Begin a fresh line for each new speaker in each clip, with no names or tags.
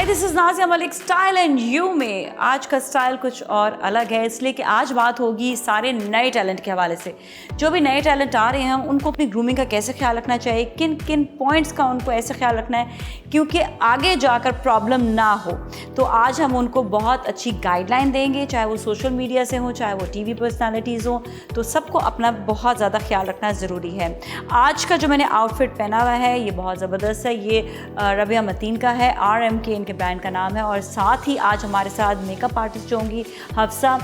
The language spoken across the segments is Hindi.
Hi, this is Nazia Malik style and you में। आज का स्टाइल कुछ और अलग है, इसलिए कि आज बात होगी सारे नए टैलेंट के हवाले से। जो भी नए टैलेंट आ रहे हैं उनको अपनी ग्रूमिंग का कैसे ख्याल रखना चाहिए, किन किन पॉइंट्स का उनको ऐसे ख्याल रखना है क्योंकि आगे जाकर प्रॉब्लम ना हो। तो आज हम उनको बहुत अच्छी गाइडलाइन देंगे, चाहे वो सोशल मीडिया से हो, चाहे वो टीवी पर्सनालिटीज़ हो, तो सबको अपना बहुत ज़्यादा ख्याल रखना ज़रूरी है। आज का जो मैंने आउटफिट पहना हुआ है ये बहुत ज़बरदस्त है। ये रबिया मतीन का है, RMK इनके ब्रांड का नाम है। और साथ ही आज हमारे साथ मेकअप आर्टिस्ट जो होंगी हफ्सा,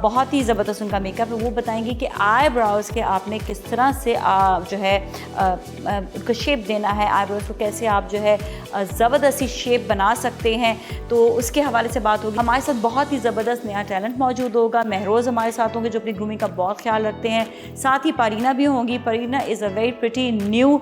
बहुत ही ज़बरदस्त उनका मेकअप है। वो बताएंगी कि आई ब्राउज़ के आपने किस तरह से जो है उसको शेप देना है, आई ब्राउज़ को कैसे आप जो है ज़बरदस्ती शेप बना सकते हैं, तो उसके हवाले से बात होगी। हमारे साथ बहुत ही ज़बरदस्त नया टैलेंट मौजूद होगा। महरोज़ हमारे साथ होंगे जो अपनी ग्रूमिंग का बहुत ख्याल रखते हैं। साथ ही परीना भी होंगी। Parina is a very pretty new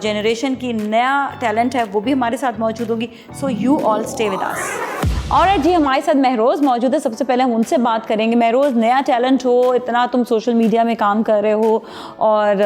generation की नया टैलेंट है, वो भी हमारे साथ मौजूद होगी। So you all stay with अस। और जी हमारे साथ महरोज़ मौजूद है। सबसे पहले हम उनसे बात करेंगे। महरोज़, नया टैलेंट हो, इतना तुम सोशल मीडिया में काम कर रहे हो और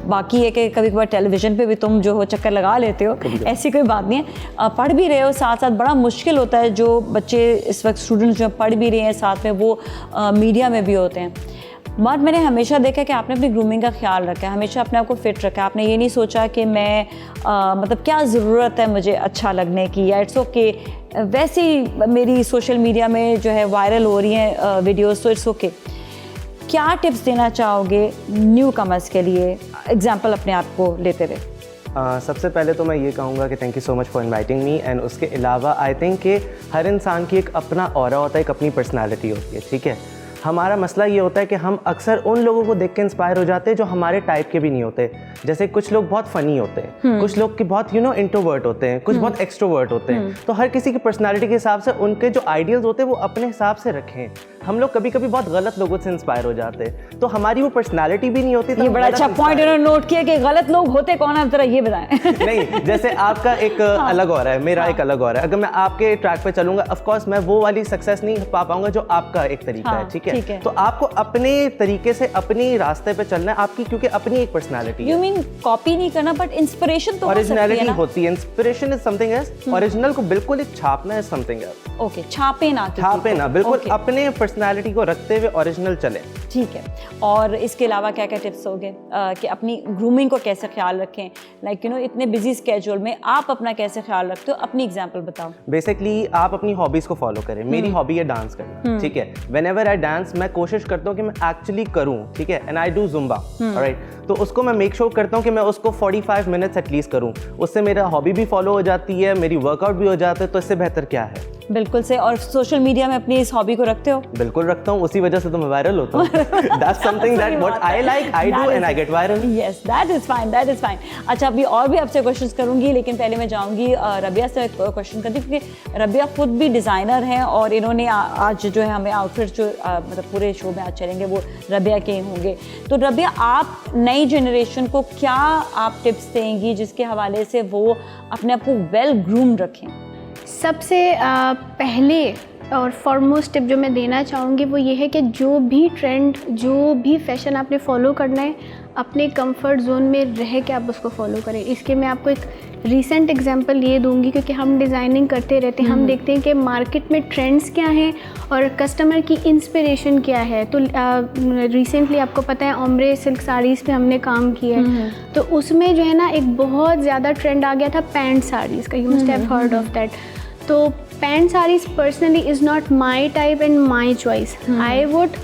बाकी है कि कभी कभार टेलीविज़न पे भी तुम जो हो चक्कर लगा लेते हो, ऐसी कोई बात नहीं है। पढ़ भी रहे हो साथ साथ, बड़ा मुश्किल होता है जो बच्चे इस वक्त स्टूडेंट्स जो पढ़ भी रहे हैं साथ में वो मीडिया में भी होते हैं। मगर मैंने हमेशा देखा कि आपने अपनी ग्रूमिंग का ख्याल रखा है, हमेशा अपने आप को फिट रखा है। आपने ये नहीं सोचा कि मैं मतलब क्या ज़रूरत है मुझे अच्छा लगने की, या इट्स ओके वैसे ही मेरी सोशल मीडिया में जो है वायरल हो रही हैं वीडियोस, तो इट्स ओके। क्या टिप्स देना चाहोगे न्यू कमर्स के लिए, एग्जाम्पल अपने आप को लेते हुए?
सबसे पहले तो मैं ये कहूँगा कि thank you so much for inviting me. And उसके अलावा आई थिंक कि हर इंसान की एक अपना ऑरा होता है, एक अपनी पर्सनालिटी होती है, ठीक है। हमारा मसला ये होता है कि हम अक्सर उन लोगों को देख के इंस्पायर हो जाते हैं जो हमारे टाइप के भी नहीं होते। जैसे कुछ लोग बहुत फ़नी होते हैं, कुछ लोग के बहुत इंट्रोवर्ट होते हैं, कुछ बहुत एक्सट्रोवर्ट होते हैं। तो हर किसी की पर्सनालिटी के हिसाब से उनके जो आइडियल्स होते हैं वो अपने हिसाब से रखें। हम लोग कभी कभी बहुत गलत लोगों से इंस्पायर हो जाते हैं, तो हमारी वो पर्सनालिटी भी नहीं होती।
ये बड़ा अच्छा पॉइंट उन्होंने नोट किया कि गलत लोग होते कौन है, जरा ये बताएं।
नहीं, जैसे आपका एक अलग हो रहा है, मेरा एक अलग हो रहा है। अगर मैं आपके ट्रैक पे चलूंगा, ऑफ कोर्स मैं वो वाली सक्सेस नहीं पा पाऊंगा जो आपका एक तरीका है, ठीक है। तो आपको अपने तरीके से अपनी रास्ते पे चलना है, आपकी क्योंकि अपनी एक पर्सनालिटी है।
यू मीन कॉपी नहीं करना, बट इंस्पिरेशन तो
ओरिजिनलिटी होती है। Inspiration is something else, original को बिल्कुल एक छापना है समथिंग एल्स।
ओके, छापे ना
बिल्कुल अपने पर्सनालिटी को रखते हुए ओरिजिनल चले,
ठीक है। और इसके अलावा क्या क्या टिप्स होंगे कि अपनी ग्रूमिंग को कैसे ख्याल रखें? लाइक इतने बिजी स्केड्यूल में आप अपना कैसे ख्याल रखते हो, अपनी एग्जांपल बताओ।
बेसिकली आप अपनी हॉबीज को फॉलो करें। मेरी हॉबी है डांस करना, ठीक है। व्हेनेवर आई डांस मैं कोशिश करता हूँ कि मैं एक्चुअली करूँ, ठीक है। And I do Zumba, alright. तो उसको मैं मेक श्योर करता हूँ कि मैं उसको 45 मिनट्स एटलीस्ट करूँ। उससे मेरा हॉबी भी फॉलो हो जाती है, मेरी वर्कआउट भी हो जाता है। तो इससे बेहतर क्या है?
बिल्कुल से। और सोशल मीडिया में अपनी इस हॉबी को रखते हो?
बिल्कुल रखता हूँ, उसी वजह से तो मैं वायरल होता हूँ। That's something that what I like, I do and I get viral.
Yes, that is fine, that is fine. अच्छा, अभी और भी आपसे क्वेश्चंस करूंगी, लेकिन पहले मैं जाऊंगी रबिया से क्वेश्चन करती हूँ, क्योंकि रबिया खुद भी डिज़ाइनर हैं और इन्होंने आज जो है हमें आउटफिट जो मतलब पूरे शो में आज चलेंगे वो रबिया के होंगे। तो रबिया, आप नई जनरेशन को क्या आप टिप्स देंगी जिसके हवाले से वो अपने आप को वेल ग्रूम्ड रखें?
सबसे पहले और फॉरमोस्ट टिप जो मैं देना चाहूँगी वो ये है कि जो भी ट्रेंड, जो भी फैशन आपने फॉलो करना है, अपने कंफर्ट जोन में रह के आप उसको फॉलो करें। इसके मैं आपको एक रीसेंट एग्जांपल ये दूंगी, क्योंकि हम डिज़ाइनिंग करते रहते हैं, हम देखते हैं कि मार्केट में ट्रेंड्स क्या हैं और कस्टमर की इंस्पिरेशन क्या है। तो रिसेंटली आपको पता है ओम्ब्रे सिल्क साड़ीज़ पे हमने काम किया है, तो उसमें जो है ना एक बहुत ज़्यादा ट्रेंड आ गया था पैंट साड़ीज़ का। You must have heard of that. तो pant sarees personally is not my type and my choice. I would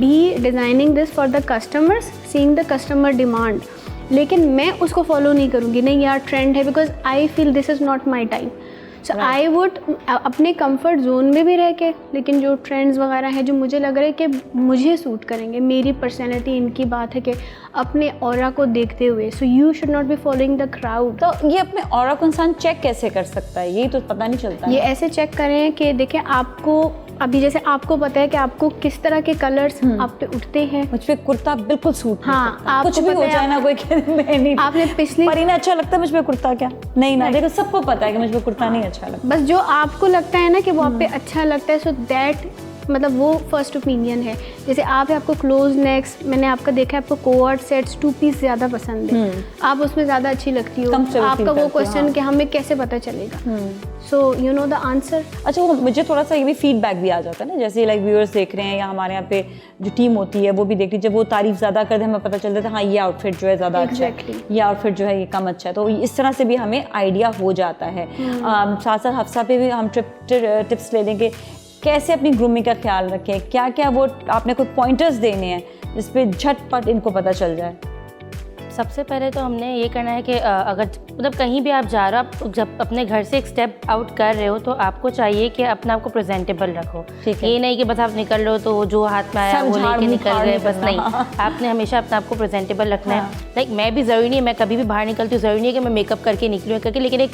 be designing this for the customers, seeing the customer demand. लेकिन मैं उसको फॉलो नहीं करूँगी, नहीं यार ट्रेंड है, because I feel this is not my type. So I would अपने कंफर्ट जोन में भी रह के, लेकिन जो ट्रेंड्स वगैरह हैं जो मुझे लग रहा है कि मुझे सूट करेंगे, मेरी पर्सनैलिटी, इनकी बात है कि अपने ऑरा को देखते हुए। So you should not be following the crowd.
तो ये अपने ऑरा को इंसान चेक कैसे कर सकता है? यही तो पता नहीं चलता।
ये ऐसे चेक करें कि देखें आपको अभी जैसे आपको पता है कि आपको किस तरह के कलर्स आप पे उठते हैं।
मुझ पे कुर्ता बिल्कुल सूट
हाँ,
आप कुछ भी हो जाए ना, कोई मैं नहीं,
आपने पिछली
परीना अच्छा लगता है मुझ पे कुर्ता, क्या नहीं ना, देखो सबको पता है कि मुझ पे कुर्ता नहीं अच्छा लगता।
बस जो आपको लगता है ना कि वो आप पे अच्छा लगता है, सो दैट मतलब वो फर्स्ट ओपिनियन है। जैसे आप है, आपको क्लोज नेक्स्ट, मैंने आपका देखा है आपको कोवर्ट सेट्स 2 पीस ज़्यादा पसंद है, आप उसमें ज़्यादा अच्छी लगती हो, आपका वो क्वेश्चन कि हमें कैसे पता चलेगा, so you know the answer.
अच्छा, वो मुझे थोड़ा सा ये भी फीडबैक भी आ जाता है ना, जैसे लाइक व्यूअर्स देख रहे हैं या हमारे यहाँ पे जो टीम होती है वो भी देख रही है, जब वो तारीफ ज़्यादा कर दे हमें पता चल जाता है हाँ ये आउटफिट जो है ज़्यादा अच्छा है, ये आउटफिट जो है ये कम अच्छा है, तो इस तरह से भी हमें आइडिया हो जाता है। साथ साथ हफ्सा पे भी हम टिप्स ले लेंगे कैसे अपनी ग्रूमिंग का ख्याल रखें, क्या क्या वो आपने कोई पॉइंटर्स देने हैं जिस पे झटपट इनको पता चल जाए।
सबसे पहले तो हमने ये करना है कि अगर मतलब कहीं भी आप जा रहे हो, आप जब अपने घर से एक स्टेप आउट कर रहे हो तो आपको चाहिए कि अपने आप को प्रेजेंटेबल रखो। ये नहीं कि बस आप निकल रहे हो तो जो हाथ में आया वो लेके निकल गए, बस नहीं। आपने हमेशा अपने आप को प्रेजेंटेबल रखना है। लाइक मैं भी ज़रूरी नहीं है, मैं कभी भी बाहर निकलती हूँ ज़रूरी नहीं है कि मैं मेकअप करके निकलूँ करके, लेकिन एक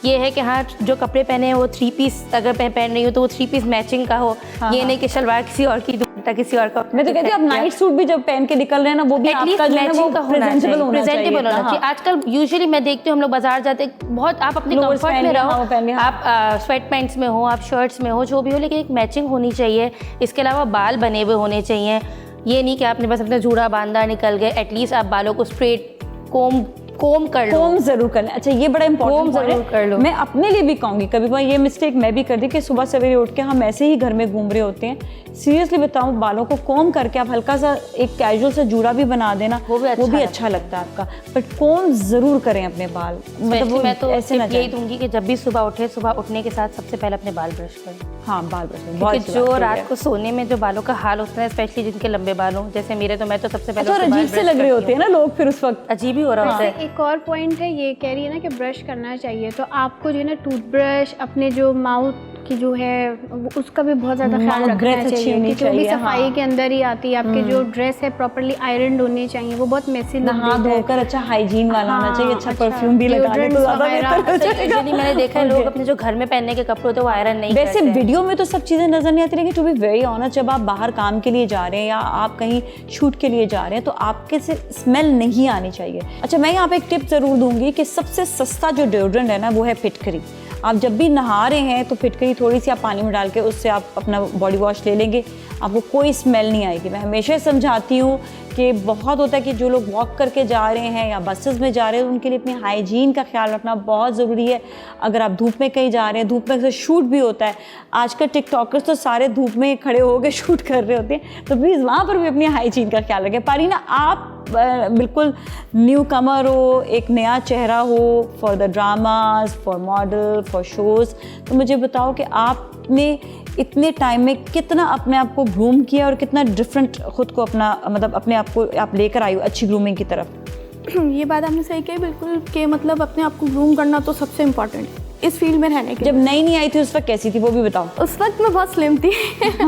ये है कि हाँ जो कपड़े पहने हैं वो 3 पीस अगर मैं पहन रही हूँ तो वो 3 पीस मैचिंग का हो। ये नहीं कि शलवार किसी और की, दुपट्टा किसी और का।
मैं तो कहती हूँ आप नाइट सूट भी जब पहन के निकल रहे हैं ना वो भी आपका जो है वो प्रेजेंटेबल होना चाहिए।
आजकल यूजुअली मैं देखती हूँ हम लोग बाजार जाते बहुत, आप अपने कंफर्ट में रहो, आप स्वेट पैंट्स में हो, आप शर्ट्स में हो, जो भी हो, लेकिन एक मैचिंग होनी चाहिए। इसके अलावा बाल बने हुए होने चाहिए। ये नहीं कि आपने बस अपना जूड़ा बांधा निकल गए, एटलीस्ट आप बालों को स्ट्रेट कोम कर लो,
कोम जरूर कर लें। अच्छा ये बड़ा इंपॉर्टेंट
जरूर कर लो।
मैं अपने लिए भी कहूँगी, कभी कभी ये मिस्टेक मैं भी कर दी कि सुबह सवेरे उठ के हम ऐसे ही घर में घूम रहे होते हैं, सीरियसली बताऊँ बालों को कोम करके आप हल्का सा एक कैजुअल सा जूड़ा भी बना देना, वो भी अच्छा लगता है आपका, बट कोम जरूर करें अपने बाल। मतलब
मैं तो
ऐसे ना
यही दूंगी कि जब भी सुबह उठे, सुबह उठने के साथ सबसे पहले अपने बाल ब्रश करें।
हाँ बाल ब्रश
क्योंकि जो रात को सोने में जो बालों का हाल होता है, स्पेशली जिनके लंबे बाल हों, जैसे मेरे, तो मैं तो सबसे पहले
अजीब से लग रहे होते हैं ना लोग, फिर उस वक्त
अजीब ही हो रहा होता है।
एक और पॉइंट है, ये कह रही है ना कि ब्रश करना चाहिए, तो आपको जो है ना टूथब्रश अपने जो माउथ की जो है उसका भी बहुत ज़्यादा ख्याल रखना चाहिए कि जो भी सफाई के अंदर ही आती है। आपके जो ड्रेस है प्रॉपर्ली आयरन होनी चाहिए, वो बहुत मेसी
नहा धोकर अच्छा हाइजीन वाला होना चाहिए, अच्छा परफ्यूम भी लगा ले तो ज़्यादा बेहतर हो जाएगा।
मैंने देखा है लोग अपने जो घर में पहनने के कपड़े होते हैं वो आयरन नहीं
वैसे वीडियो में तो सब चीज़ें नजर नहीं आती, लेकिन टू बी वेरी ऑनेस्ट जब आप बाहर काम के लिए जा रहे हैं या आप कहीं शूट के लिए जा रहे हैं तो आपके से स्मेल नहीं आनी चाहिए। अच्छा मैं यहाँ पे एक टिप ज़रूर दूंगी कि सबसे सस्ता जो डिओड्रेंट है ना वो है फिटकरी। आप जब भी नहा रहे हैं तो फिटकरी थोड़ी सी आप पानी में डाल के उससे आप अपना बॉडी वॉश ले लेंगे, आपको कोई स्मेल नहीं आएगी। मैं हमेशा समझाती हूँ कि बहुत होता है कि जो लोग वॉक करके जा रहे हैं या बसेस में जा रहे हैं उनके लिए अपनी हाइजीन का ख्याल रखना बहुत ज़रूरी है। अगर आप धूप में कहीं जा रहे हैं, धूप में से शूट भी होता है, आजकल टिकटॉकर्स तो सारे धूप में खड़े होकर शूट कर रहे होते हैं, तो प्लीज़ वहाँ पर भी अपनी हाइजीन का ख्याल रखें। पारीना आप बिल्कुल न्यू कमर हो, एक नया चेहरा हो for the dramas, for model, for shows, तो मुझे बताओ कि आपने इतने टाइम में कितना अपने आप को ग्रूम किया और कितना डिफरेंट खुद को अपना मतलब अपने आप को आप लेकर आई हो अच्छी ग्रूमिंग की तरफ।
ये बात आपने सही कही बिल्कुल कि मतलब अपने आप को ग्रूम करना तो सबसे इम्पोर्टेंट है इस फील्ड में रहने के।
जब नई आई थी उस वक्त कैसी थी वो भी बताओ।
उस वक्त मैं बहुत स्लिम थी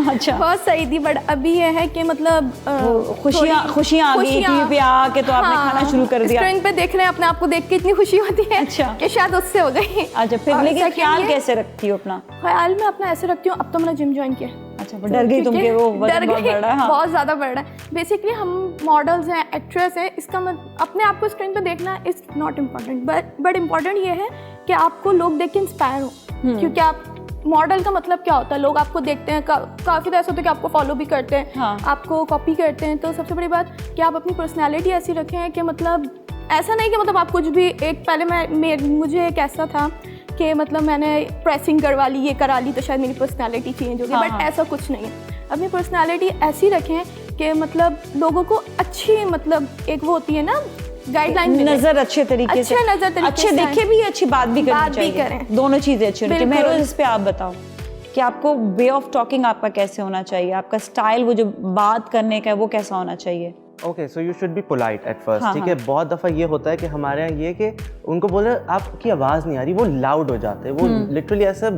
अच्छा
बहुत सही थी, बट अभी ये है कि मतलब
खुशियाँ आ गई टीवी पे आके तो आपने खाना शुरू कर दिया।
स्क्रीन पे देख रहे हैं अपने आप को देख के इतनी खुशी होती है
अच्छा
कि शायद उससे हो गई।
अच्छा फिर लेकिन ख्याल कैसे रखती हो अपना?
ख्याल में अपना ऐसे रखती हूँ, अब तो मैंने जिम ज्वाइन किया।
अच्छा डर गई तुम के वो
डर
बहुत
गई,
बढ़ रहा है। हाँ।
बहुत ज़्यादा बढ़ रहा है। बेसिकली हम मॉडल्स हैं, एक्ट्रेस है, इसका अपने आप को स्क्रीन पे देखना is not important, but important ये है कि आपको लोग देख के इंस्पायर हो। क्योंकि आप मॉडल का मतलब क्या होता है, लोग आपको देखते हैं, काफ़ी ऐसा होता है कि आपको फॉलो भी करते हैं,
हाँ।
आपको कॉपी करते हैं। तो सबसे बड़ी बात कि आप अपनी पर्सनैलिटी ऐसी रखें कि मतलब ऐसा नहीं कि मतलब आप कुछ भी एक पहले मुझे एक ऐसा था कि मतलब मैंने प्रेसिंग करवा ली, ये करा ली तो शायद मेरी पर्सनैलिटी चेंज होगी, बट ऐसा कुछ नहीं है। अपनी पर्सनैलिटी ऐसी रखें कि मतलब लोगों को अच्छी मतलब एक वो होती है ना गाइडलाइन,
नजर अच्छे तरीके से, अच्छे देखे भी अच्छी बात भी करनी चाहिए, दोनों चीजें अच्छी होनी चाहिए। महरोज इस पे आप बताओ कि आपको वे ऑफ टॉकिंग आपका कैसे होना चाहिए, आपका स्टाइल वो जो बात करने का है वो कैसा होना चाहिए?
Okay so you should be polite at first, ठीक है। बहुत दफ़ा ये होता है कि हमारे यहाँ ये कि उनको बोले आपकी आवाज़ नहीं आ रही, वो लाउड हो जाते हैं, वो लिटरली ऐसे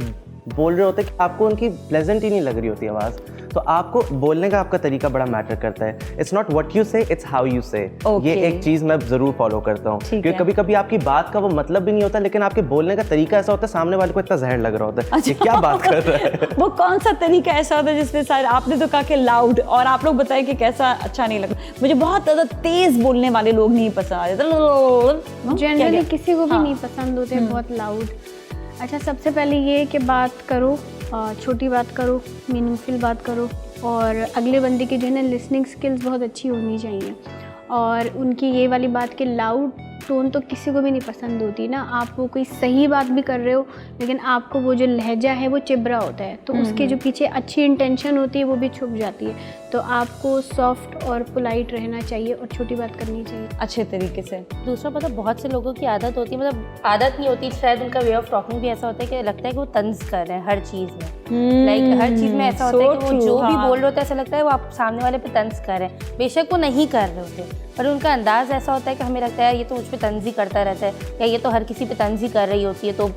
बोल रहे होते हैं कि आपको उनकी प्लेजेंट ही नहीं लग रही होती आवाज़। तो आपको बोलने का आपका तरीका बड़ा मैटर करता है। इट्स नॉट व्हाट यू से, इट्स हाउ यू से। ये एक चीज़ मैं ज़रूर फॉलो करता हूँ, क्योंकि कभी कभी आपकी बात का वो मतलब भी नहीं होता, लेकिन आपके बोलने का तरीका ऐसा होता है सामने वाले को इतना जहर लग रहा होता है। अच्छा। क्या बात कर रहा है
वो कौन सा तरीका ऐसा होता है जिसमें सारे आपने तो कहा कि लाउड, और आप लोग बताएं कि कैसा अच्छा नहीं लगता। मुझे बहुत ज़्यादा तेज़ बोलने वाले लोग नहीं पसंद आते,
जनरली किसी को भी नहीं पसंद होते बहुत लाउड। अच्छा सबसे पहले ये कि बात करो छोटी बात करो, मीनिंगफुल बात करो, और अगले बंदे की जो है ना लिसनिंग स्किल्स बहुत अच्छी होनी चाहिए। और उनकी ये वाली बात कि लाउड टोन तो किसी को भी नहीं पसंद होती ना। आप वो कोई सही बात भी कर रहे हो लेकिन आपको वो जो लहजा है वो चिबरा होता है, तो उसके जो पीछे अच्छी इंटेंशन होती है वो भी छुप जाती है। तो आपको सॉफ्ट और पोलाइट रहना चाहिए और छोटी बात करनी चाहिए
अच्छे तरीके से।
दूसरा पता, बहुत से लोगों की आदत होती है, मतलब आदत नहीं होती, शायद उनका वे ऑफ टॉकिंग भी ऐसा होता है कि लगता है कि वो तंज कर रहे हैं हर चीज़ में। लाइक हर चीज़ में ऐसा होता है कि वो जो भी बोल रहे होते हैं ऐसा लगता है वो आप सामने वाले पे तंज कर रहे हैं, बेशक वो नहीं कर रहे होते, पर उनका अंदाज़ ऐसा होता है कि हमें लगता है ये तो मुझ पर तंज ही करता रहता है, या ये तो हर किसी पे तंज ही कर रही होती है, तो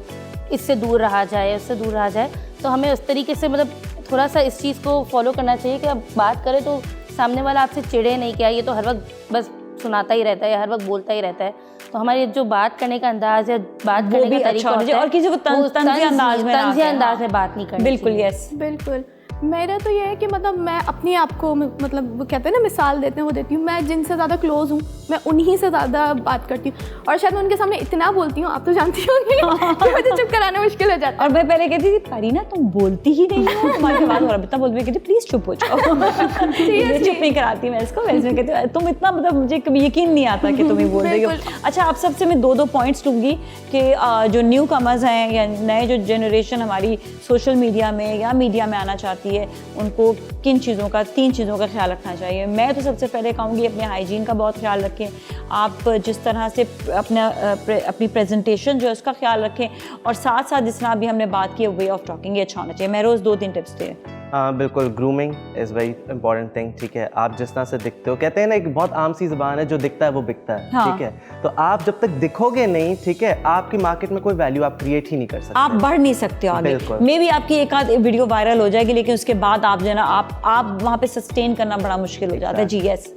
इससे दूर रहा जाए, उससे दूर रहा जाए। तो हमें उस तरीके से मतलब थोड़ा सा इस चीज़ को फॉलो करना चाहिए कि अब बात करें तो सामने वाला आपसे चिढ़े नहीं, क्या ये तो हर वक्त बस सुनाता ही रहता है या हर वक्त बोलता ही रहता है। तो हमारे जो बात करने का अंदाज है, बात करने का तरीका होता है, और
किसी को तंज़ी अंदाज
में बात नहीं करनी।
बिल्कुल, यस,
बिल्कुल। मेरा तो ये है कि मतलब मैं अपने आप को मतलब वो कहते हैं ना मिसाल देते हैं वो देती हूँ। मैं जिनसे ज़्यादा क्लोज हूँ मैं उन्हीं से ज़्यादा बात करती हूँ, और शायद मैं उनके सामने इतना बोलती हूँ, आप तो जानती होंगी कि मुझे चुप कराना मुश्किल हो जाता है।
और मैं पहले कहती थी करीना तुम बोलती ही नहीं हो, हमारे बाद और इतना बोलती कहती प्लीज़ चुप हो जाओ। चुप नहीं कराती मैं इसको, वैसे मैं कहती तुम इतना, मतलब मुझे कभी यकीन नहीं आता कि तुम ही बोल रही हो। अच्छा, आप सबसे मैं दो पॉइंट्स लूँगी कि जो न्यू कमर्स हैं या नए जो जनरेशन हमारी सोशल मीडिया में या मीडिया में आना चाहती है, उनको किन चीज़ों का, 3 चीज़ों का ख्याल रखना चाहिए। मैं तो सबसे पहले कहूँगी अपने हाइजीन का बहुत ख्याल रखें। आप जिस तरह से अपनी प्रेजेंटेशन जो है उसका ख्याल रखें, और साथ साथ जिस तरह अभी हमने बात की वे ऑफ टॉकिंग, ये अच्छा होना चाहिए। मैं रोज़ 2-3 टिप्स दे।
हाँ बिल्कुल, grooming is very important thing. ठीक है, आप जिस तरह से दिखते हो, कहते हैं ना एक बहुत आम सी ज़बान है, जो दिखता है वो बिकता है।
हाँ।
ठीक है, तो आप जब तक दिखोगे नहीं, ठीक है, आपकी मार्केट में कोई वैल्यू आप क्रिएट ही नहीं कर सकते,
आप बढ़ नहीं सकते हो आगे।
बिल्कुल।
मे भी आपकी एक आध वीडियो वायरल हो जाएगी, लेकिन उसके बाद आप जो है ना आप वहाँ पे सस्टेन करना बड़ा मुश्किल हो जाता है। जी यस,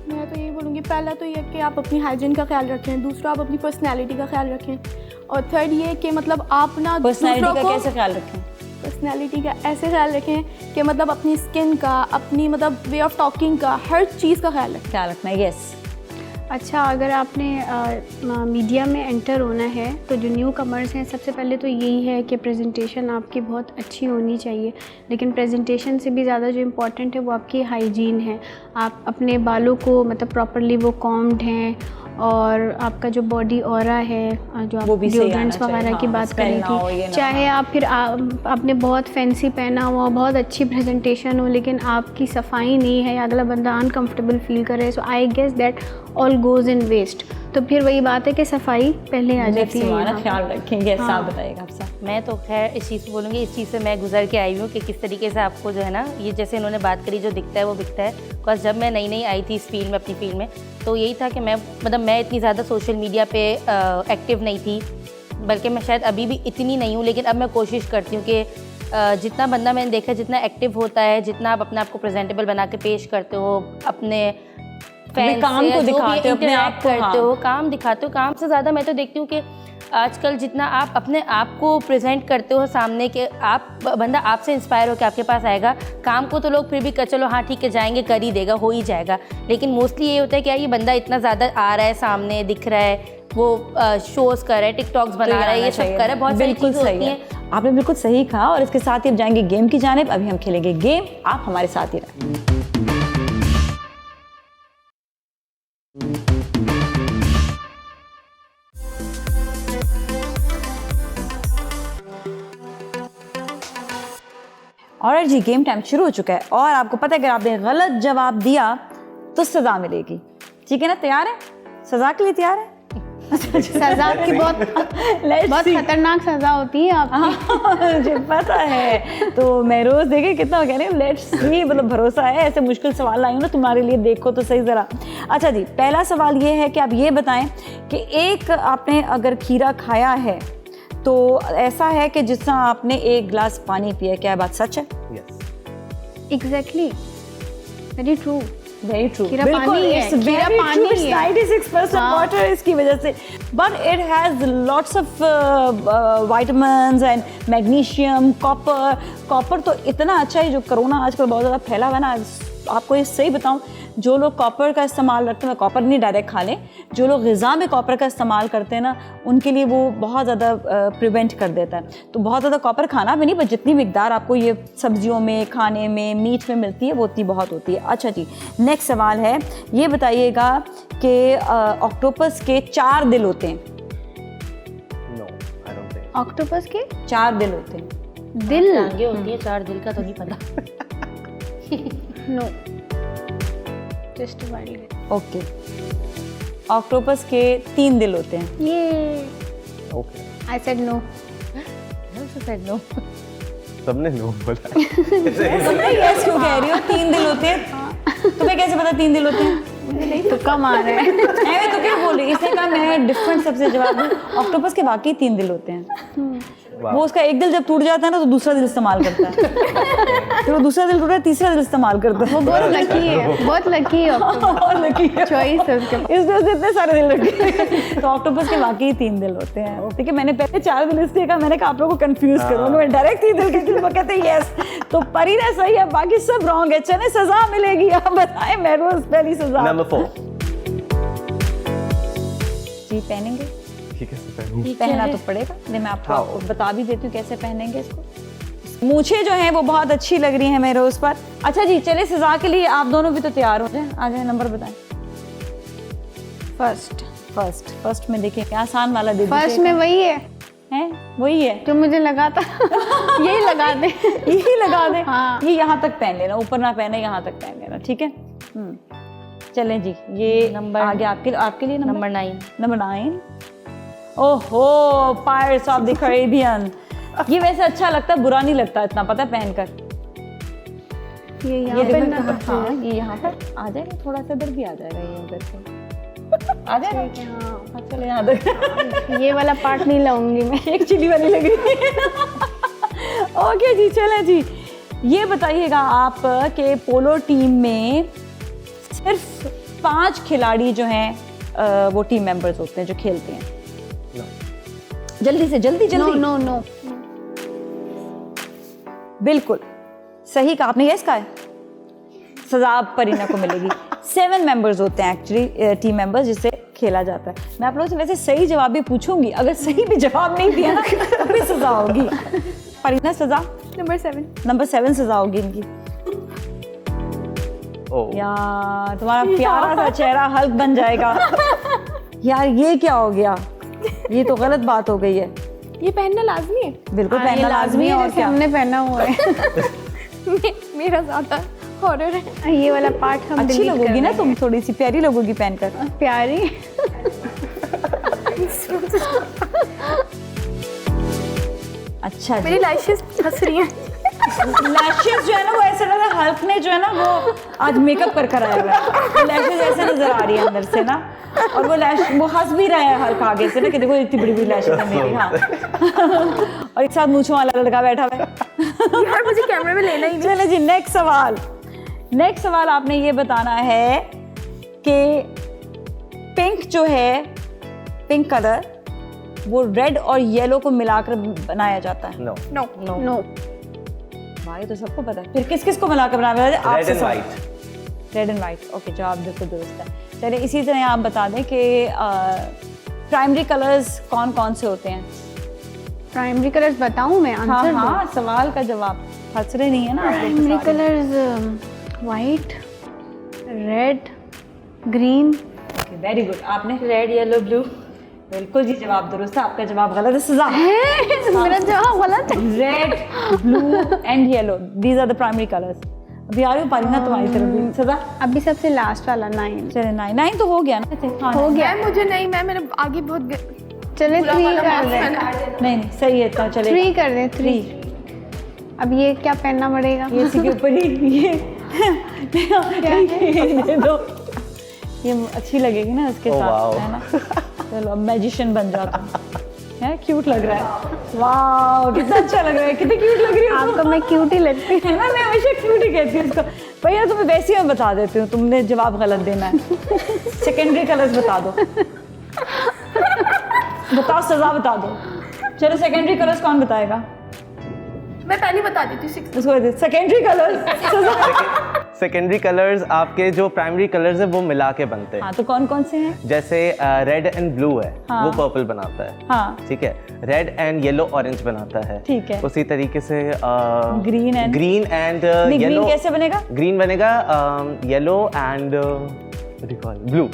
मैं तो यही बोलूँगी, पहला तो ये कि आप अपनी हाइजीन का ख्याल रखें, दूसरा आप अपनी पर्सनैलिटी का ख्याल रखें, और थर्ड ये कि मतलब आप ना
पर्सनैलिटी का कैसे ख्याल रखें?
पर्सनैलिटी का ऐसे ख्याल रखें कि मतलब अपनी स्किन का, अपनी मतलब वे ऑफ टॉकिंग का, हर चीज़ का ख्याल
रखना है। यस।
अच्छा, अगर आपने मीडिया में एंटर होना है तो जो न्यू कमर्स हैं, सबसे पहले तो यही है कि प्रेजेंटेशन आपकी बहुत अच्छी होनी चाहिए, लेकिन प्रेजेंटेशन से भी ज़्यादा जो इम्पोर्टेंट है वो आपकी हाइजीन है। आप अपने बालों को मतलब प्रॉपरली वो कॉम्ड हैं, और आपका जो बॉडी ऑरा है, जो आप डिओड्रेंट्स वगैरह की बात करें थी, चाहे आप फिर आपने बहुत फैंसी पहना हुआ, बहुत अच्छी प्रेजेंटेशन हो, लेकिन आपकी सफाई नहीं है या अगला बंदा अनकंफर्टेबल फील करे, so I guess that all goes in waste. तो फिर वही बात है कि सफाई पहले आ जाती है।
ख्याल रखेंगे। आप बताइएगा आप साहब।
मैं तो खैर इस चीज़ को बोलूँगी, इस चीज़ से मैं गुजर के आई हूँ कि किस तरीके से आपको जो है ना, ये जैसे इन्होंने बात करी, जो दिखता है वो बिकता है। बिकॉज जब मैं नई आई थी इस फील्ड में, अपनी फील्ड में, तो यही था कि मैं इतनी ज़्यादा सोशल मीडिया पे एक्टिव नहीं थी, बल्कि मैं शायद अभी भी इतनी नहीं हूँ, लेकिन अब मैं कोशिश करती हूँ कि जितना बंदा मैंने देखा जितना एक्टिव होता है, जितना आप अपने आप को प्रेजेंटेबल बना के पेश करते हो, अपने
काम को दिखाते हो, अपने आप को
करते हो, काम दिखाते हो, काम से ज़्यादा मैं तो देखती हूँ कि आजकल जितना आप अपने आप को प्रेजेंट करते हो सामने के, आप बंदा आपसे इंस्पायर होकर आपके पास आएगा। काम को तो लोग फिर भी चलो हाँ ठीक है जाएंगे, कर ही देगा, हो ही जाएगा, लेकिन मोस्टली ये होता है कि यार ये बंदा इतना ज़्यादा आ रहा है, सामने दिख रहा है, वो शोज़ कर रहा है, टिकटॉक्स बना रहा है, ये सब कर रहा है, बहुत सारी चीज़ें होती हैं।
आपने बिल्कुल सही कहा। और इसके साथ ही अब जाएंगे गेम की जानिब। अभी हम खेलेंगे गेम, आप हमारे साथ ही रहें। और जी गेम टाइम शुरू हो चुका है, और आपको पता है अगर आपने गलत जवाब दिया तो सज़ा मिलेगी। ठीक है ना, तैयार है? सज़ा के लिए तैयार है?
सज़ा की बहुत खतरनाक सज़ा होती है आपकी।
मुझे पता है, तो मैं रोज़ देखे कितना कह रहे हैं लेट्स सी, मतलब भरोसा है। ऐसे मुश्किल सवाल लाई हूँ ना तुम्हारे लिए, देखो तो सही ज़रा। अच्छा जी, पहला सवाल ये है कि आप ये बताएं कि एक आपने अगर खीरा खाया है तो ऐसा है कि जिस तरह आपने एक गिलास पानी पिया, क्या बात सच है?
Yes,
exactly, very true.
Very true,
खीरा पानी है, खीरा पानी है,
96% वाटर इसकी वजह से, but it has lots of vitamins and magnesium, copper तो इतना अच्छा है, जो कोरोना आजकल बहुत ज़्यादा फैला हुआ है ना, आपको ये सही बताऊं, जो लोग कॉपर का इस्तेमाल रखते हैं, कॉपर नहीं डायरेक्ट खा लें, जो लोग ग़िज़ा में कॉपर का इस्तेमाल करते हैं ना, उनके लिए वो बहुत ज़्यादा प्रिवेंट कर देता है। तो बहुत ज़्यादा कॉपर खाना भी नहीं, बस जितनी मिकदार आपको ये सब्जियों में, खाने में, मीट में मिलती है वो उतनी बहुत होती है। अच्छा जी, नेक्स्ट सवाल है, ये बताइएगा कि ऑक्टोपस के 4 दिल होते हैं।
No, I don't think.
Octopus के
4 दिल होते हैं।
दिल?
टांगे होती है, 4 दिल का तो नहीं पता।
No, just wild.
Okay, octopus के 3 दिल होते हैं।
ये
okay,
I said no.
No.
सबने नो बोला।
तुमने यस क्यों कह रही हो? 3 दिल होते हैं, तुम्हें कैसे पता 3 दिल होते हैं?
तुक्का मार रहे हैं।
मैं तो क्या बोल रही, इसने कहा मैं डिफरेंट सबसे जवाब दूं। ऑक्टोपस के वाकई 3 दिल होते हैं। वो उसका एक दिल जब टूट जाता है ना तो दूसरा दिल इस्तेमाल करता है, फिर वो दूसरा दिल टूटा है, तीसरा दिल इस्तेमाल करता है।
वो बहुत लकी है, बहुत लकी है
और लकी है।
चॉइस है उसके पास।
इसलिए उसने इतने सारे दिल रखे। तो ऑक्टोपस के वाकई 3 दिल होते हैं। ठीक है, मैंने पहले 4 दिल इसलिए कहा, मैंने कहा आप लोगों को कंफ्यूज करूँ, उन्होंने डायरेक्ट 3 दिल के वो कहते हैं यस। तो परीना सही है, बाकी सब रॉन्ग है। चले, सजा मिलेगी। आप बताएं महरोज, पहली सजा।
नंबर 4।
जी पहनेंगे?
ठीक है, पहनूं।
पहनना तो पड़ेगा। नहीं, मैं आपको
हाँ।
बता भी देती हूँ कैसे पहनेंगे इसको। मूछें जो हैं वो बहुत अच्छी लग रही हैं मेरे उस पर। अच्छा जी, चलिए सजा के लिए आप दोनों भी तो तैयार हो जाएं। आ जाए, नंबर बताएं। फर्स्ट में देखिए क्या आसान वाला दे दीजिए।
फर्स्ट में वही है
वही है
जो मुझे लगा था। यही लगा दे।
यही लगा दे।
हाँ।
ये यहाँ तक पहन लेना, ऊपर ना पहने, यहाँ तक पहन लेना। ठीक है, चलें जी। ये
नंबर
आगे आपके लिए
नंबर 9।
नंबर 9। ओहो, पायरेट्स ऑफ द कैरिबियन। ये वैसे अच्छा लगता है, बुरा नहीं लगता इतना, पता है पहनकर।
ये
ये
यहाँ पे
देखो,
ना।
हाँ, ये यहाँ पर आ जाएगा, थोड़ा सा इधर भी आ जाएगा, ये उधर से आ जाएगा। हाँ, चलो यहाँ तक।
ये वाला पार्ट नहीं लाऊंगी मैं।
एक चिली वाली लग रही है। ओके जी, चलें जी। ये बताइएगा आप कि पोलो टीम में सिर्फ 5 खिलाड़ी जो हैं वो टीम मेंबर्स होते हैं जो खेलते हैं। जल्दी से जल्दी।
नो।
बिल्कुल सही कहा आपने, यस कहा है। सजा परीना को मिलेगी। 7 मेंबर्स होते हैं एक्चुअली टीम मेंबर्स जिससे खेला जाता है। मैं आप लोगों से वैसे सही जवाब भी पूछूंगी, अगर सही भी जवाब नहीं दिया ना तो भी सजा होगी। परीना सजा नंबर 7 सजा होगी इनकी। यार तुम्हारा प्यारा सा चेहरा हल्क बन जाएगा। यार ये क्या हो गया, ये तो गलत बात हो गई है।
ये पहनना लाजमी है।
बिल्कुल पहनना लाजमी है। और
जैसे
क्या,
हमने पहना हुआ है।
मेरा ज़्यादा हॉरर है।
ये वाला पार्ट हम
अच्छी
delete कर
लगोगी ना
देंगे।
तुम, थोड़ी सी प्यारी लगोगी पहनकर।
प्यारी।
अच्छा जी।
मेरी लैशेस हंस रही हैं।
लैशेस जो है ना वो ऐसा लग रहा है हल्क ने जो है ना वो आज मेकअप कर कर आया हुआ है। लैशेस ऐसे नजर आ रही है अंदर से ना, और वो लैश वो हंस भी रहा है हल्क आगे से ना कि देखो इतनी बड़ी बड़ी लैशेस है मेरी। हाँ। और एक साथ मूंछों वाला लड़का बैठा हुआ है।
यार मुझे कैमरे में लेना ही नहीं।
चलो जी, नेक्स्ट सवाल आपने ये बताना है कि पिंक जो है, पिंक कलर वो रेड और येलो को मिलाकर बनाया जाता है।
नो।
भाई तो सबको पता है, फिर किस किस को मिलाकर बनाया जाता है?
Red and white.
Red and white. Okay, जवाब बिल्कुल दुरुस्त है। चलिए इसी तरह आप बता दें कि प्राइमरी कलर्स कौन कौन से होते हैं?
प्राइमरी कलर्स बताऊं मैं?
हाँ
आंसर
हाँ, सवाल का जवाब हंस रहे नहीं है ना आप लोग तो
प्राइमरी
सारे।
Colours white, red, green.
Very good. आपने
रेड येलो ब्लू।
बिल्कुल जी, जवाब दुरुस्त है। आपका जवाब गलत है, सजा।
मेरा जवाब गलत है।
Red, blue and yellow, these are the primary colours. अभी आ रही हूँ पारीना तुम्हारी तरफ भी। सजा।
अभी सबसे लास्ट वाला 9।
चले 9 तो हो गया ना। हाँ,
हो गया।
मुझे नहीं, मैंने आगे बहुत
चले 3
वाला
कर
mask
दें।
पहना।
नहीं सही है, तो चले
3 कर दें। 3।
3।
अब ये क्या पहनना पड़ेगा?
ये इसी के ऊपर ही ये दे दो, ये अच्छी लगेगी ना इसके
Oh,
साथ,
wow.
है ना? चलो अब मैजिशियन बन जाता हूँ। है क्यूट लग रहा है। वाह कितना अच्छा लग रहा है, कितनी क्यूट लग रही है
आपको मैं क्यूट ही लगती
है ना? मैं हमेशा क्यूट ही कहती हूँ उसको। भैया तुम्हें वैसे ही मैं बता देती हूँ, तुमने जवाब गलत देना है। सेकेंडरी कलर्स बता दो। बताओ, सजा बता दो। चलो सेकेंडरी कलर्स कौन बताएगा?
मैं पहले बता देती हूँ।
उसको सेकेंडरी कलर्स।
सेकेंडरी कलर्स आपके जो प्राइमरी कलर्स है वो मिला के बनते हैं।
हाँ, तो कौन कौन से हैं?
जैसे रेड एंड ब्लू है,
हाँ।
वो पर्पल बनाता है।
हाँ,
ठीक है। रेड एंड येलो ऑरेंज बनाता है।
ठीक है।
उसी तरीके से
ग्रीन एंड
येलो।
ग्रीन कैसे बनेगा?
ग्रीन बनेगा येलो एंड ब्लू।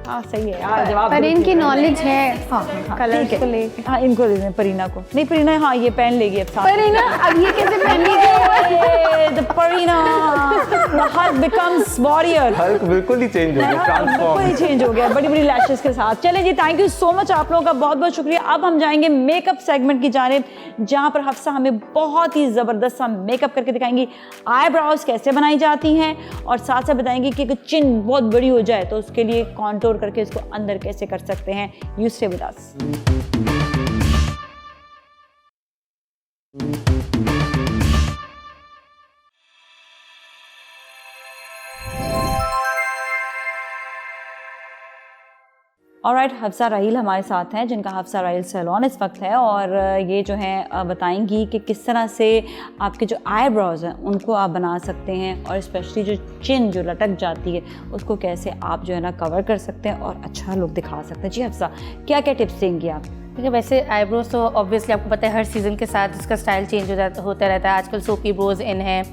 हाँ सही है यार, जवाब
पर इनकी नॉलेज है कलर्स
ठीक
को
है।
लेके।
हाँ, इनको दे दें परीना को। नहीं, परीना हाँ ये पहन लेगी अब साथ।
परीना अब ये कैसे पहन ली?
Pareena Hulk becomes warrior.
Hulk बिल्कुल ही चेंज हो गया,
बिल्कुल ही
ट्रांसफॉर्म।
चेंज हो गया बड़ी बड़ी लैशेस के साथ। चलें जी, थैंक यू सो मच, आप लोगों का बहुत बहुत शुक्रिया। अब हम जाएंगे मेकअप सेगमेंट की जानिब, जहां पर हफ्सा हमें बहुत ही ज़बरदस्त सा मेकअप करके दिखाएंगी, आईब्रोज कैसे बनाई जाती हैं, और साथ साथ बताएंगे कि अगर चिन बहुत बड़ी हो जाए तो उसके लिए कॉन्टोर करके इसको अंदर कैसे कर सकते हैं। You stay with us. Alright, Hafsa Raheel हमारे साथ हैं, जिनका हफ्सा राहील सैलून इस वक्त है, और ये जो हैं बताएंगी कि किस तरह से आपके जो आईब्रोज हैं उनको आप बना सकते हैं, और स्पेशली जो चिन जो लटक जाती है उसको कैसे आप जो है ना कवर कर सकते हैं और अच्छा लुक दिखा सकते हैं। जी हफ्सा, क्या क्या टिप्स देंगी आप?
ठीक है, वैसे आईब्रोज तो ऑब्वियसली आपको पता है हर सीज़न के साथ इसका स्टाइल चेंज होता रहता है। आजकल सोपी ब्रोज इन है,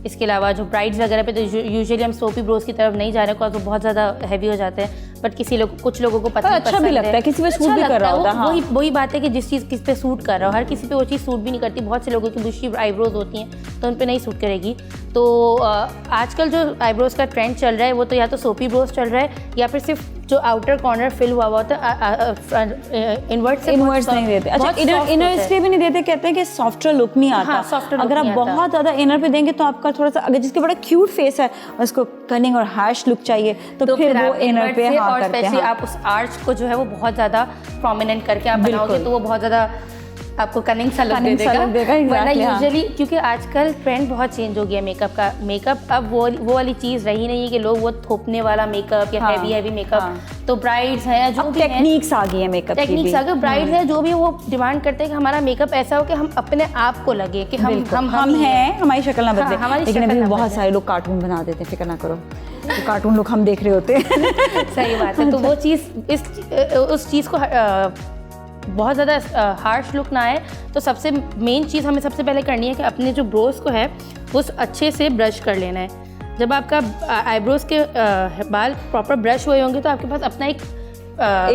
इसके अलावा जो ब्राइड्स वगैरह पे तो यूजुअली हम सोपी ब्रोज की तरफ नहीं जा रहे, बिकॉज वो बहुत ज़्यादा हैवी हो जाते हैं, बट कुछ लोगों को पता
अच्छा भी लगता है, किसी पे सूट भी कर रहा होता है। हाँ।
वही बात है कि जिस चीज़ किस पे सूट कर रहा हो, हर किसी पे वो चीज़ सूट भी नहीं करती। बहुत से लोगों की बुशी आईब्रोज होती हैं तो उन पे नहीं सूट करेगी। तो आजकल जो आईब्रोज का ट्रेंड चल रहा है वो तो या तो सोपी ब्रोज चल रहा है, या फिर सिर्फ जो आउटर कॉर्नर फिल हुआ होता है इनवर्ट
नहीं देते। अच्छा, इनर इसलिए भी नहीं देते, कहते हैं कि सॉफ्टर लुक नहीं आता।
हाँ, softer look
अगर आप
नहीं आता।
बहुत ज़्यादा इनर पे देंगे तो आपका थोड़ा सा, अगर जिसके बड़ा क्यूट फेस है उसको कनिंग और हैश लुक चाहिए तो फिर वो इनर पे हाँ
और
करते हैं।
स्पेशली आप उस आर्च को जो है वो बहुत ज़्यादा प्रोमिनेंट करके आप बनाओगे तो वो बहुत ज़्यादा आपको कनिंग सा लुक दे देगा। वरना यूजुअली क्योंकि आजकल ट्रेंड बहुत चेंज हो गया मेकअप का। मेकअप अब वो वाली चीज़ रही नहीं है कि लोग वो थोपने वाला मेकअप या हैवी मेकअप। तो ब्राइड्स हैं जो भी
टेक्निक्स आ गई है मेकअप की,
टेक्निक्स आ गई। ब्राइड्स हैं जो भी वो डिमांड करते हैं कि हमारा मेकअप ऐसा हो कि हम अपने आप को लगे कि हम
हैं, हमारी शक्ल ना बदले।
हमारी
लेकिन
शक्ल
अभी
ना
बहुत
बदले।
सारे लोग कार्टून बना देते हैं, फिक्र ना करो, तो कार्टून लोग हम देख रहे होते हैं।
सही बात है। तो वो चीज़ उस चीज़ को बहुत ज़्यादा हार्श लुक ना आए तो सबसे मेन चीज़ हमें सबसे पहले करनी है कि अपने जो ब्रोज को है उस अच्छे से ब्रश कर लेना है। जब आपका आईब्रोज के बाल प्रॉपर ब्रश हुए होंगे तो आपके पास अपना एक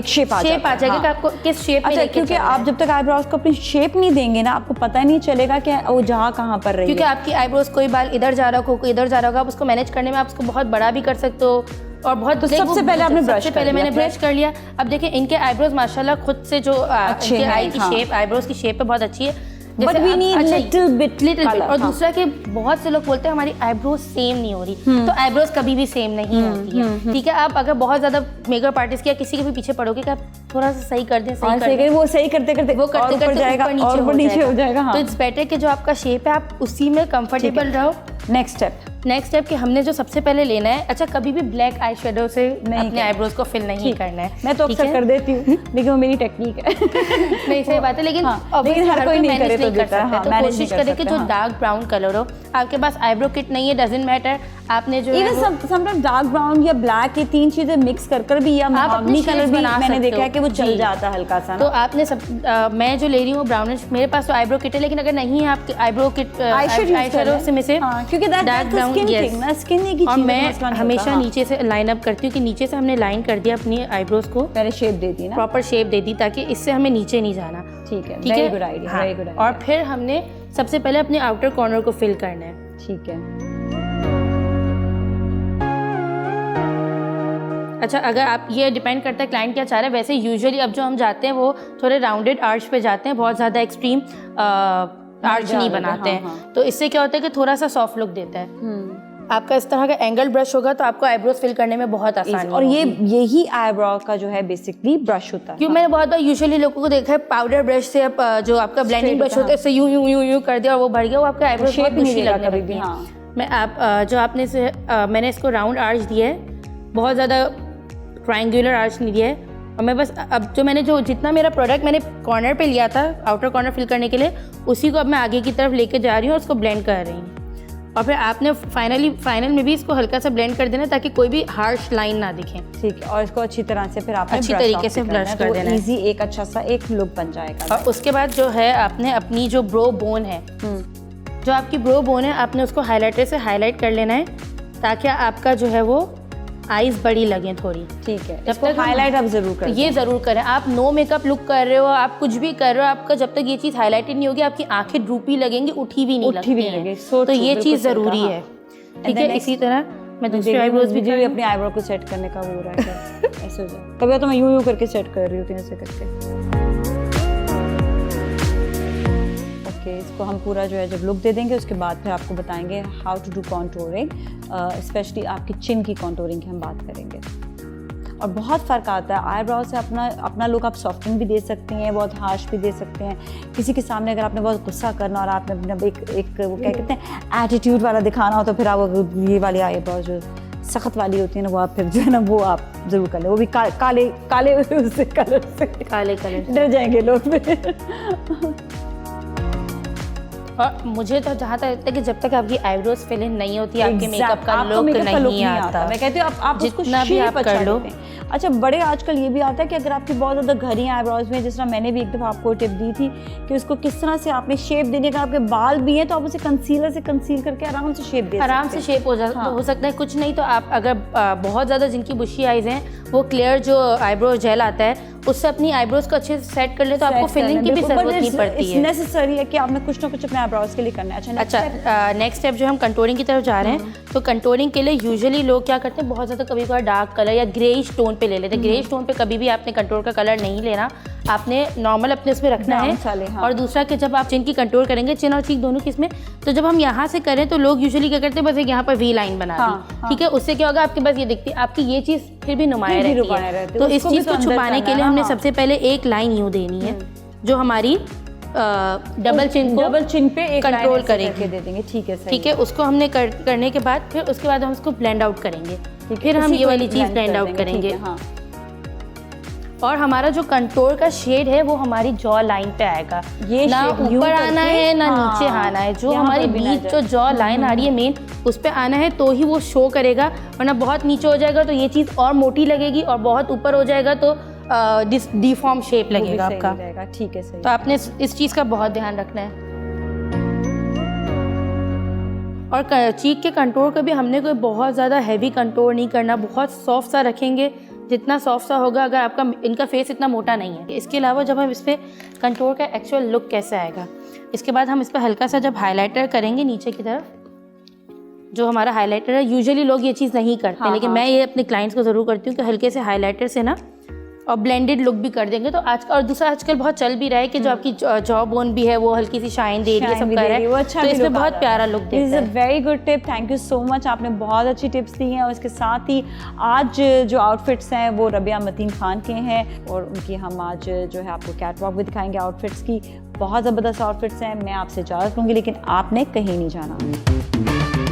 शेप आ जाएगा कि आपको किस शेप में लेके
क्योंकि आप जब तक आईब्रोज को अपनी शेप नहीं देंगे ना, आपको पता ही नहीं चलेगा कि वो जहाँ कहाँ पर रही है।
क्योंकि आपकी आईब्रोज कोई बाल इधर जा रहा हो कोई इधर जा रहा होगा, आप उसको मैनेज करने में आप उसको बहुत बड़ा भी कर सकते हो और बहुत।
तो सबसे पहले आपने ब्रश कर लिया,
मैंने ब्रश कर लिया। अब देखिए इनके आईब्रोज माशाल्लाह खुद से जो इनके आई की शेप, आईब्रोज की शेप पे बहुत अच्छी है।
But we need little bit.
और दूसरा कि बहुत से लोग बोलते हैं हमारी आईब्रोज सेम नहीं हो रही, तो आईब्रोज कभी भी सेम नहीं होती है। ठीक है, आप अगर बहुत ज्यादा मेकअप आर्टिस्ट या किसी के भी पीछे पड़ोगे कि आप थोड़ा सा सही कर दें,
वो सही करते करते
वो करते करते
जाएगा और ऊपर नीचे हो जाएगा।
तो इट्स बेटर कि जो आपका शेप है आप उसी में कंफर्टेबल रहो। नेक्स्ट स्टेप कि हमने जो सबसे पहले लेना है, अच्छा कभी भी ब्लैक आई शेडो से अपने आईब्रोज को फिल नहीं करना है।
मैं तो अक्सर कर देती हूँ, लेकिन वो मेरी टेक्निक है।
नहीं सही बात है, लेकिन
हर कोई नहीं करे तो देता है।
तो कोशिश करें कि जो डार्क ब्राउन कलर हो। आपके पास आईब्रो किट नहीं है, डजंट मैटर, आपने जो
इवन समटाइम डार्क ब्राउन या ब्लैक ये तीन चीजें मिक्स कर भी, या महगनी कलर भी मैंने देखा है कि वो चल जाता है हल्का सा।
तो आपने मैं जो ले रही हूँ ब्राउनिश, मेरे पास तो आईब्रो किट है, लेकिन अगर नहीं है आपके आईब्रो किट आई शेडो में से
क्योंकि डार्क ब्राउन स्किन की
और मैं हमेशा नीचे से लाइन अप करती हूँ कि नीचे से हमने लाइन कर दिया अपनी आईब्रोज को,
पहले शेप दे दी ना,
प्रॉपर शेप दे दी ताकि इससे हमें नीचे नहीं जाना।
ठीक है, वेरी गुड आइडिया।
और फिर हमने सबसे पहले अपने आउटर कॉर्नर को फिल करना है।
ठीक है।
अच्छा, अगर आप ये डिपेंड करता है क्लाइंट क्या चाह रहे हैं। वैसे यूजुअली अब जो हम जाते हैं वो थोड़े राउंडेड आर्च पे जाते हैं, बहुत ज़्यादा एक्सट्रीम आर्च नहीं बनाते हैं। तो इससे क्या होता है कि थोड़ा सा सॉफ्ट लुक देता है। आपका इस तरह का एंगल ब्रश होगा तो आपको आईब्रोज फिल करने में बहुत आसानी
और यही आईब्रो का जो है बेसिकली ब्रश होता है।
क्यों मैंने बहुत बार यूजुअली लोगों को देखा है पाउडर ब्रश से जो आपका ब्लेंडिंग ब्रश होता है इससे यूं कर दिया और वो भर गया, वो आपका आईब्रो
शेप नहीं लगने
लगती है। मैं जो आपने से मैंने इसको राउंड आर्च दिया है, बहुत ज़्यादा ट्रायंगुलर आर्च नहीं दिया है। और मैं बस अब जो मैंने जितना मेरा प्रोडक्ट मैंने कॉर्नर पे लिया था आउटर कॉर्नर फिल करने के लिए, उसी को अब मैं आगे की तरफ लेके जा रही हूँ और उसको ब्लेंड कर रही हूँ। और फिर आपने फाइनल में भी इसको हल्का सा ब्लेंड कर देना ताकि कोई भी हार्श लाइन ना दिखे।
ठीक है, और इसको अच्छी तरह से फिर आपने
अच्छी
brush
तरीके
off
से
भी करना
brush
है,
कर
तो
देना है।
इजी एक अच्छा सा एक लुक बन जाएगा।
और उसके बाद जो है आपने अपनी जो ब्रो बोन है, जो आपकी ब्रो बोन है, आपने उसको हाइलाइटर से हाईलाइट कर लेना है ताकि आपका जो है वो आईज बड़ी लगे थोड़ी।
ठीक है,
जब
इसको
तक हम-
हाईलाइट आप जरूर करें।
ये ज़रूर करें। आप नो मेकअप लुक कर रहे हो, आप कुछ भी कर रहे हो, आपका जब तक ये चीज़ हाईलाइटेड नहीं होगी आपकी आंखें ड्रूपी लगेंगी, उठी भी नहीं
उठी भी
लगती
नहीं
हैं।
लगेगी। So
तो
true,
ये
बिल्कुल
चीज़
सही
ज़रूरी
कहा।
है।
And
ठीक
then
है, इसी तरह मैं दूसरी आईब्रोज भी
मुझे भी
कर
अपनी आईब्रो को सेट करने का वो हो रहा है क्या? ऐसे हो जाए कभी तो मैं यूं करके सेट कर रही होती हूँ ऐसे करके। ओके, इसको हम पूरा जो है जब लुक दे देंगे उसके बाद फिर आपको बताएंगे how to do contouring, specially आपकी चिन की कॉन्टोरिंग की हम बात करेंगे। और बहुत फ़र्क आता है आईब्रो से, अपना लुक आप सॉफ्टनिंग भी दे सकती हैं, बहुत हार्श भी दे सकते हैं। किसी के सामने अगर आपने बहुत गुस्सा करना और आपने अपना एक वो क्या कहते हैं एटीट्यूड वाला दिखाना हो, तो फिर आप ये वाली आईब्रो जो सख्त वाली होती है ना, वो आप फिर जो है ना वो आप ज़रूर कर लें। वो भी काले उससे कलर से
काले कलर।
डर जाएंगे लोग फिर।
और मुझे तो जहाँ तक लगता है कि जब तक आपकी आईब्रोज फिल इन नहीं होती आपके मेकअप का
आपको
लुक
makeup का look
नहीं आता।
मैं कहती हूँ आप उसको
जितना भी
shape
आप
अच्छा
कर लो।
देते हैं। अच्छा, बड़े आजकल ये भी आता है कि अगर आपकी बहुत ज़्यादा घनी आईब्रोज में, जिस तरह मैंने भी एक दफ़ा आपको टिप दी थी कि उसको किस तरह से आपने शेप देनी है। अगर आपके बाल भी हैं तो आप उसे कंसीलर से कंसील करके आराम से शेप दे
आराम
सकते
से
हैं।
शेप हो सकता है। कुछ नहीं तो आप अगर बहुत ज़्यादा जिनकी बुशी आईज हैं, वो क्लियर जो आईब्रो जेल आता है उससे अपनी आईब्रोज को अच्छे से सेट कर ले तो आपको फिलिंग की भी ज़रूरत नहीं पड़ती है।
नेसेसरी है कि आपने कुछ ना कुछ अपने आईब्रोज के लिए करना है।
अच्छा, नेक्स्ट स्टेप जो हम कंटोरिंग की तरफ जा रहे हैं, तो कंटोरिंग के लिए यूजुअली लोग क्या करते हैं, बहुत ज़्यादा कभी कभार डार्क कलर या ग्रेइश टोन पे ले लेते हैं। ग्रेइश टोन पे कभी भी आपने कंटोर का कलर नहीं लेना, आपने नॉर्मल अपने इसमें रखना
Brown वाले,
है।
हाँ।
और दूसरा कि जब आप चिन की कंटोर करेंगे, चिन और चीक दोनों की इसमें, तो जब हम यहाँ से करें तो लोग यूजुअली क्या करते हैं, बस एक यहाँ पर वी लाइन बना दी।
हाँ।
ठीक है, उससे क्या होगा, आपके पास ये दिखती है, आपकी ये चीज़ फिर भी नुमाया
फिर भी
रहती
नुमाया
है।
रहती है।
तो इस
उसको भी
चीज़
तो
को
अंदर
छुपाने
करना
के लिए
है,
हमने
हाँ।
सबसे पहले एक लाइन यूँ देनी है जो हमारी डबल चिन
पे एक
कंट्रोल
line ऐसे
करेगी।
करके दे देंगे। ठीक है, सही
ठीक है, उसको हमने करने के बाद फिर उसके बाद हम उसको ब्लेंड आउट करेंगे। फिर हम ये वाली चीज़ ब्लेंड आउट करेंगे।
हाँ।
और हमारा जो कंटोर का शेड है वो हमारी जॉ लाइन पे आएगा।
ये
ना
shade यूं
ऊपर आना
करके,
है ना
हाँ,
नीचे आना है। जो
यहाँ
हमारी
पर भी ना
बीच
जाए।
जो जॉ लाइन आ रही है मेन, उस पे आना है तो ही वो शो करेगा, वरना बहुत नीचे हो जाएगा तो ये चीज़ और मोटी लगेगी, और बहुत ऊपर हो जाएगा तो डिफॉर्म शेप
वो भी
लगेगा
सही
आपका।
रहेगा। ठीक है, सही।
तो आपने इस चीज़ का बहुत ध्यान रखना है। और चीक के कंटोर का भी हमने कोई बहुत ज़्यादा हैवी कंटोर नहीं करना, बहुत सॉफ्ट सा रखेंगे। जितना सॉफ्ट सा होगा, अगर आपका इनका फेस इतना मोटा नहीं है। इसके अलावा जब हम इस पर कंटोर का एक्चुअल लुक कैसे आएगा, इसके बाद हम इस पर हल्का सा जब हाइलाइटर करेंगे नीचे की तरफ, जो हमारा हाइलाइटर है, यूजुअली लोग ये चीज़ नहीं करते,
हाँ,
लेकिन
हाँ।
मैं ये अपने क्लाइंट्स को ज़रूर करती हूँ कि हल्के से हाइलाइटर से ना और ब्लेंडेड लुक भी कर देंगे तो आज का। और दूसरा आजकल बहुत चल भी रहा है कि जो आपकी जॉ बोन भी है वो हल्की सी शाइन दे रही है, सब कर रहा है,
अच्छा
तो इसमें बहुत प्यारा लुक
इज
देता
अ
है।
Very good tip. Thank you so much, आपने बहुत अच्छी टिप्स दी हैं। और इसके साथ ही आज जो आउटफिट्स हैं वो रबिया मतीन खान के हैं, और उनकी हम आज जो है आपको कैटवॉक भी दिखाएंगे आउटफिट्स की। बहुत ज़बरदस्त आउटफिट्स हैं। मैं आपसे इजाज़त लूँगी, लेकिन आपने कहीं नहीं जाना।